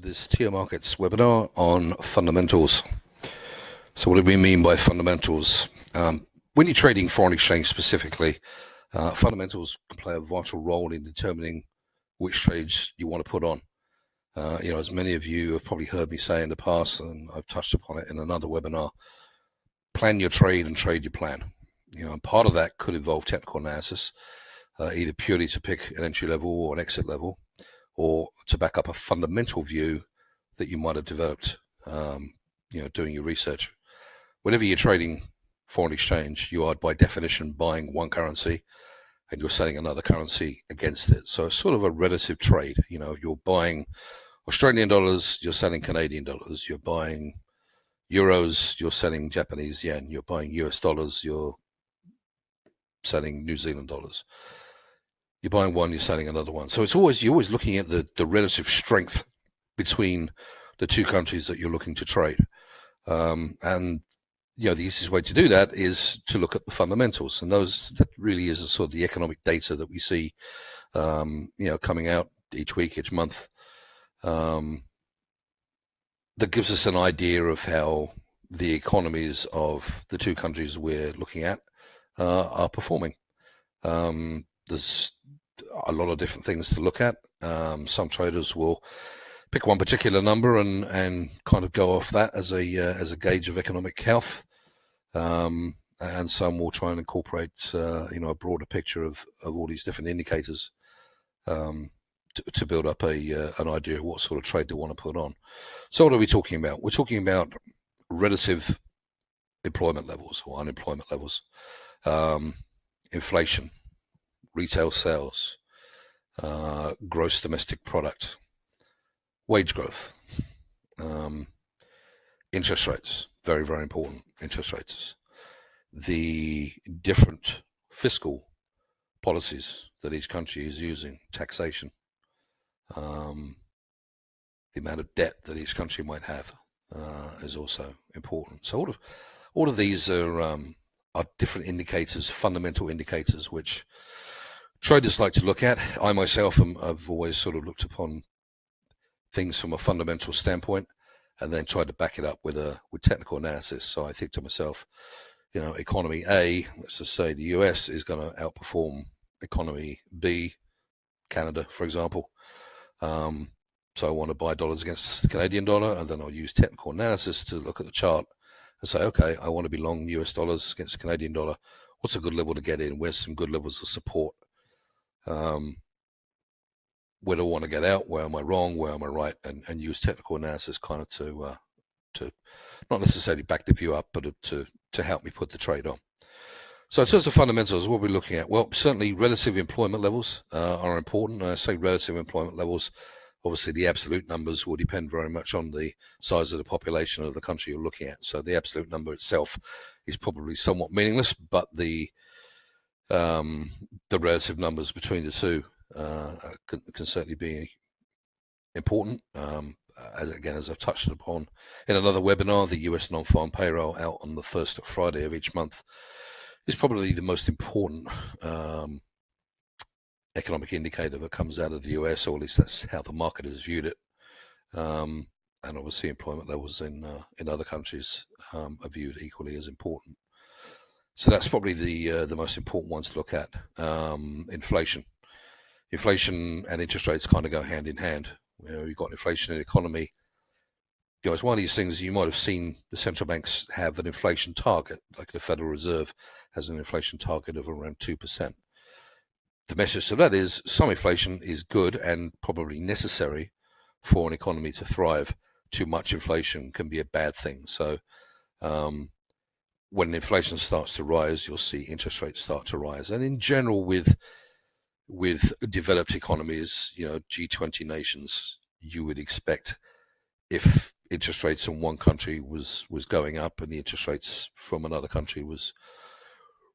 this TIA Markets webinar on fundamentals. So what do we mean by fundamentals? When you're trading foreign exchange specifically, fundamentals can play a vital role in determining which trades you want to put on. As many of you have probably heard me say in the past, and I've touched upon it in another webinar, plan your trade and trade your plan. And part of that could involve technical analysis, either purely to pick an entry level or an exit level, or to back up a fundamental view that you might have developed, doing your research. Whenever you're trading foreign exchange, you are by definition buying one currency and you're selling another currency against it. So it's sort of a relative trade. If you're buying Australian dollars, you're selling Canadian dollars. You're buying euros, you're selling Japanese yen. You're buying US dollars, you're selling New Zealand dollars. You're buying one, you're selling another one. So you're always looking at the relative strength between the two countries that you're looking to trade. The easiest way to do that is to look at the fundamentals, and that really is a sort of the economic data that we see, coming out each week, each month, that gives us an idea of how the economies of the two countries we're looking at are performing. There's a lot of different things to look at. Some traders will pick one particular number and kind of go off that as a gauge of economic health, and some will try and incorporate a broader picture of all these different indicators to build up an idea of what sort of trade they want to put on. So what are we talking about? We're talking about relative employment levels or unemployment levels, inflation, retail sales, gross domestic product, wage growth, interest rates, very, very important, interest rates, the different fiscal policies that each country is using, taxation, the amount of debt that each country might have is also important. So all of these are different indicators, fundamental indicators, which traders like to look at. I myself I've always sort of looked upon things from a fundamental standpoint and then tried to back it up with technical analysis. So I think to myself, economy A, let's just say the US is going to outperform economy B, Canada, for example. So I want to buy dollars against the Canadian dollar, and then I'll use technical analysis to look at the chart and say, okay, I want to be long US dollars against the Canadian dollar. What's a good level to get in? Where's some good levels of support? Where do I want to get out? Where am I wrong? Where am I right? And use technical analysis kind of to not necessarily back the view up, but to help me put the trade on. So in terms of fundamentals, what we're looking at, well, certainly relative employment levels are important. I say relative employment levels. Obviously, the absolute numbers will depend very much on the size of the population of the country you're looking at. So the absolute number itself is probably somewhat meaningless, but the relative numbers between the two can certainly be important. As I've touched upon in another webinar, the US non-farm payroll out on the first Friday of each month is probably the most important economic indicator that comes out of the US, or at least that's how the market has viewed it. And obviously employment levels in other countries are viewed equally as important. So that's probably the most important ones to look at. Inflation and interest rates kind of go hand in hand. You've got inflation in the economy. It's one of these things you might have seen the central banks have an inflation target, like the Federal Reserve has an inflation target of around 2%. The message to that is some inflation is good and probably necessary for an economy to thrive. Too much inflation can be a bad thing. So when inflation starts to rise, you'll see interest rates start to rise. And in general, with developed economies, G20 nations, you would expect if interest rates in one country was going up and the interest rates from another country was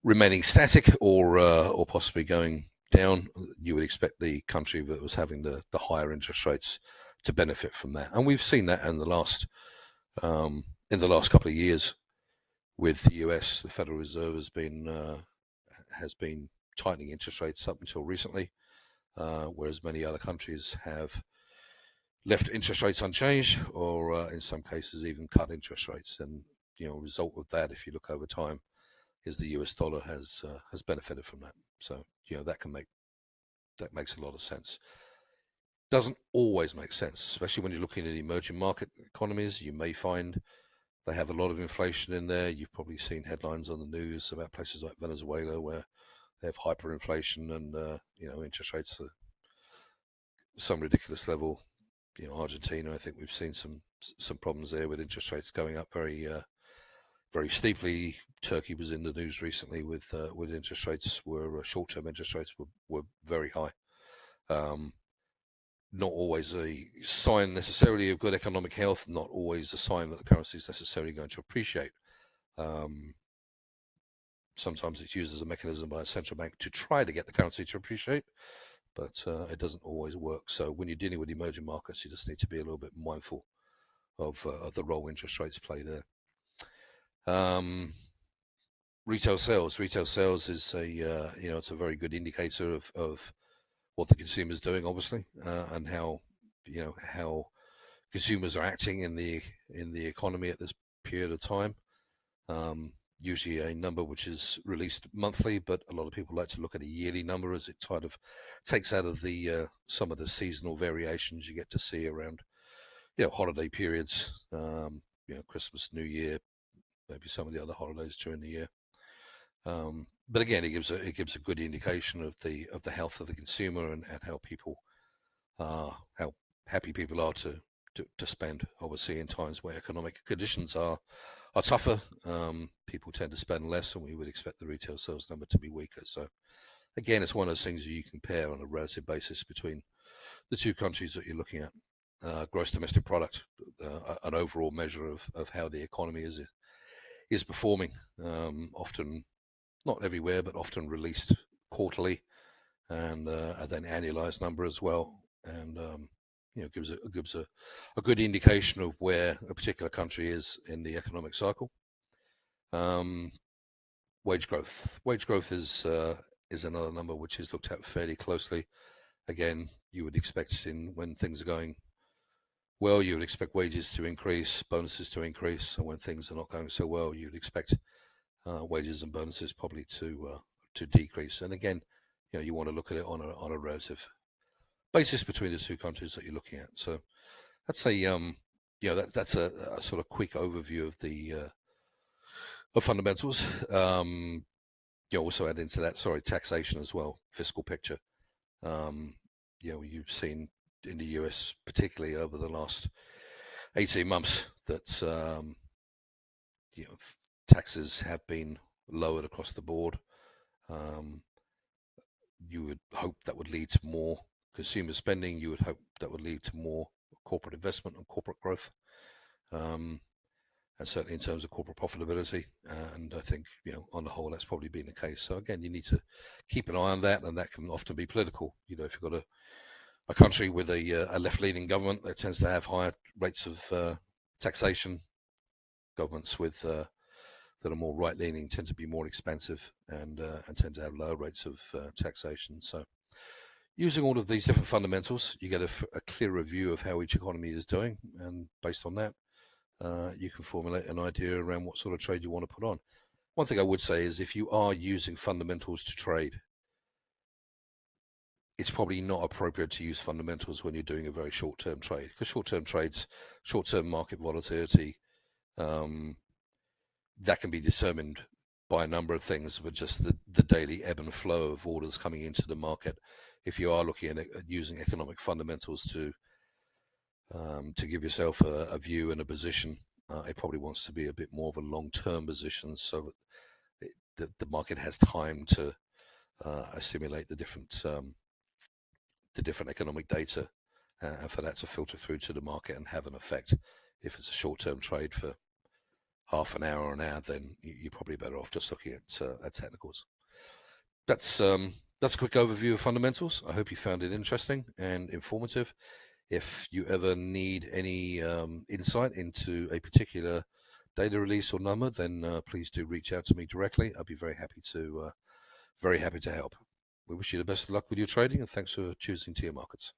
remaining static or possibly going down, you would expect the country that was having the higher interest rates to benefit from that. And we've seen that in the last couple of years with the US. The Federal Reserve has been tightening interest rates up until recently, whereas many other countries have left interest rates unchanged, or in some cases even cut interest rates. And result of that, if you look over time, is the US dollar has benefited from that. So that makes a lot of sense. Doesn't always make sense, especially when you're looking at emerging market economies. You may find they have a lot of inflation in there. You've probably seen headlines on the news about places like Venezuela where they have hyperinflation and interest rates at some ridiculous level. Argentina, I think we've seen some problems there with interest rates going up very steeply. Turkey was in the news recently with interest rates short-term interest rates were very high. Not always a sign necessarily of good economic health, not always a sign that the currency is necessarily going to appreciate. Sometimes it's used as a mechanism by a central bank to try to get the currency to appreciate, but it doesn't always work. So when you're dealing with emerging markets, you just need to be a little bit mindful of the role interest rates play there. Retail sales is it's a very good indicator of what the consumer is doing, obviously, and how consumers are acting in the economy at this period of time. Usually a number which is released monthly, but a lot of people like to look at a yearly number as it kind of takes out of the some of the seasonal variations you get to see around holiday periods, Christmas, New Year, maybe some of the other holidays during the year. But again, it gives a good indication of the health of the consumer and how happy people are to spend. Obviously, in times where economic conditions are tougher, people tend to spend less, and we would expect the retail sales number to be weaker. So again, it's one of those things you compare on a relative basis between the two countries that you're looking at. Gross domestic product, an overall measure of how the economy is performing, often not everywhere, but often released quarterly, and then annualized number as well, and gives a good indication of where a particular country is in the economic cycle. Wage growth is another number which is looked at fairly closely. Again, you would expect when things are going well, you would expect wages to increase, bonuses to increase, and when things are not going so well, you'd expect wages and bonuses probably to decrease. And again, you want to look at it on a relative basis between the two countries that you're looking at. So that's that's a sort of quick overview of the of fundamentals. You also add into that, taxation as well, fiscal picture. You've seen in the US, particularly over the last 18 months, that taxes have been lowered across the board. You would hope that would lead to more consumer spending. You would hope that would lead to more corporate investment and corporate growth, and certainly in terms of corporate profitability. And I think, on the whole, that's probably been the case. So again, you need to keep an eye on that, and that can often be political. If you've got a country with a left-leaning government that tends to have higher rates of taxation, governments with that are more right-leaning tend to be more expensive and tend to have lower rates of taxation. So using all of these different fundamentals, you get a clearer view of how each economy is doing, and based on that, you can formulate an idea around what sort of trade you want to put on. One thing I would say is if you are using fundamentals to trade, it's probably not appropriate to use fundamentals when you're doing a very short-term trade, because short-term trades, short-term market volatility, that can be determined by a number of things, but just the daily ebb and flow of orders coming into the market. If you are looking at using economic fundamentals to give yourself a view and a position, it probably wants to be a bit more of a long-term position, so that the market has time to assimilate the different economic data, and for that to filter through to the market and have an effect. If it's a short-term trade for half an hour or an hour, then you're probably better off just looking at technicals. That's a quick overview of fundamentals. I hope you found it interesting and informative. If you ever need any insight into a particular data release or number, then please do reach out to me directly. I'll be very happy to help. We wish you the best of luck with your trading, and thanks for choosing TIA Markets.